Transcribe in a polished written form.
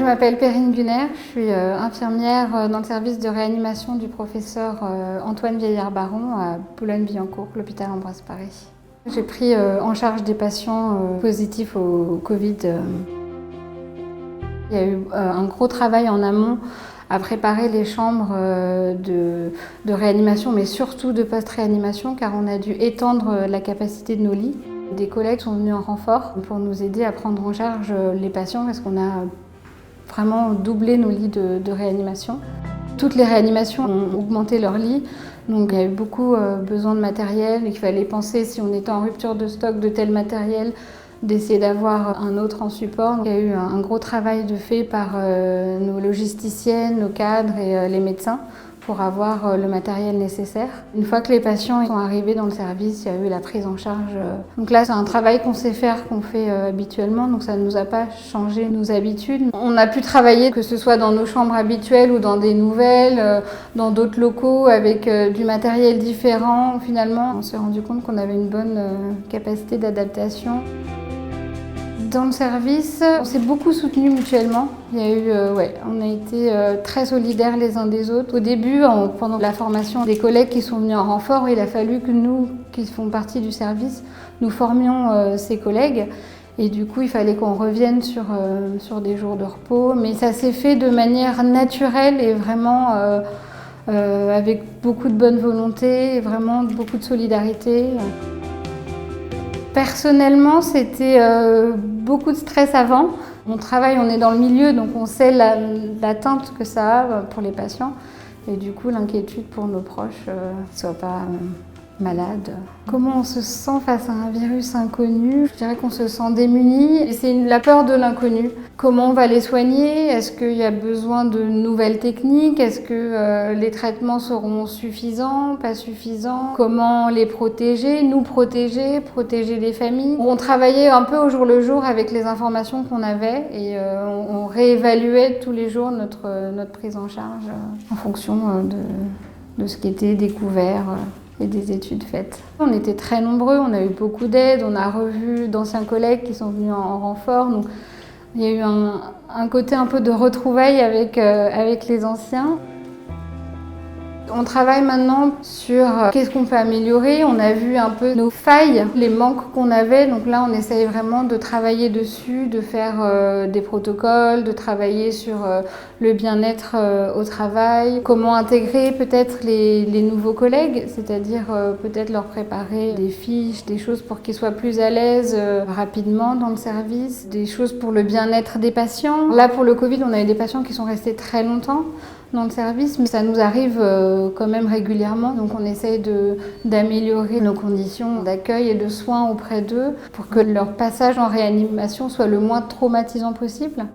m'appelle Perrine Gunner, je suis infirmière dans le service de réanimation du professeur Antoine Vieillard-Baron à Boulogne-Billancourt, l'hôpital Ambroise Paré. J'ai pris en charge des patients positifs au Covid. Il y a eu un gros travail en amont à préparer les chambres de réanimation, mais surtout de post-réanimation, car on a dû étendre la capacité de nos lits. Des collègues sont venus en renfort pour nous aider à prendre en charge les patients, parce qu'on a vraiment doublé nos lits de réanimation. Toutes les réanimations ont augmenté leurs lits, donc il y a eu beaucoup besoin de matériel. Il fallait penser, si on était en rupture de stock de tel matériel, d'essayer d'avoir un autre en support. Il y a eu un gros travail de fait par nos logisticiennes, nos cadres et les médecins pour avoir le matériel nécessaire. Une fois que les patients sont arrivés dans le service, il y a eu la prise en charge. Donc là, c'est un travail qu'on sait faire, qu'on fait habituellement, donc ça ne nous a pas changé nos habitudes. On a pu travailler, que ce soit dans nos chambres habituelles ou dans des nouvelles, dans d'autres locaux, avec du matériel différent. Finalement, on s'est rendu compte qu'on avait une bonne capacité d'adaptation. Dans le service, on s'est beaucoup soutenus mutuellement. Il y a eu, on a été très solidaires les uns des autres. Au début, pendant la formation des collègues qui sont venus en renfort, il a fallu que nous, qui font partie du service, nous formions ces collègues. Et du coup, il fallait qu'on revienne sur des jours de repos. Mais ça s'est fait de manière naturelle et vraiment avec beaucoup de bonne volonté et vraiment beaucoup de solidarité. Personnellement, c'était beaucoup de stress avant. On travaille, on est dans le milieu, donc on sait l'atteinte que ça a pour les patients. Et du coup, l'inquiétude pour nos proches qu'ils ne soient pas malades. Comment on se sent face à un virus inconnu? Je dirais qu'on se sent démuni. Et c'est la peur de l'inconnu. Comment on va les soigner? Est-ce qu'il y a besoin de nouvelles techniques? Est-ce que les traitements seront suffisants, pas suffisants? Comment les protéger? Nous protéger, protéger les familles? On travaillait un peu au jour le jour avec les informations qu'on avait et on réévaluait tous les jours notre prise en charge en fonction de ce qui était découvert. Et des études faites. On était très nombreux, on a eu beaucoup d'aide, on a revu d'anciens collègues qui sont venus en renfort. Donc il y a eu un côté un peu de retrouvailles avec les anciens. On travaille maintenant sur qu'est-ce qu'on peut améliorer. On a vu un peu nos failles, les manques qu'on avait. Donc là, on essaye vraiment de travailler dessus, de faire des protocoles, de travailler sur le bien-être au travail. Comment intégrer peut-être les nouveaux collègues, c'est-à-dire peut-être leur préparer des fiches, des choses pour qu'ils soient plus à l'aise rapidement dans le service, des choses pour le bien-être des patients. Là, pour le Covid, on a eu des patients qui sont restés très longtemps dans le service, mais ça nous arrive quand même régulièrement. Donc on essaye d'améliorer nos conditions d'accueil et de soins auprès d'eux pour que leur passage en réanimation soit le moins traumatisant possible.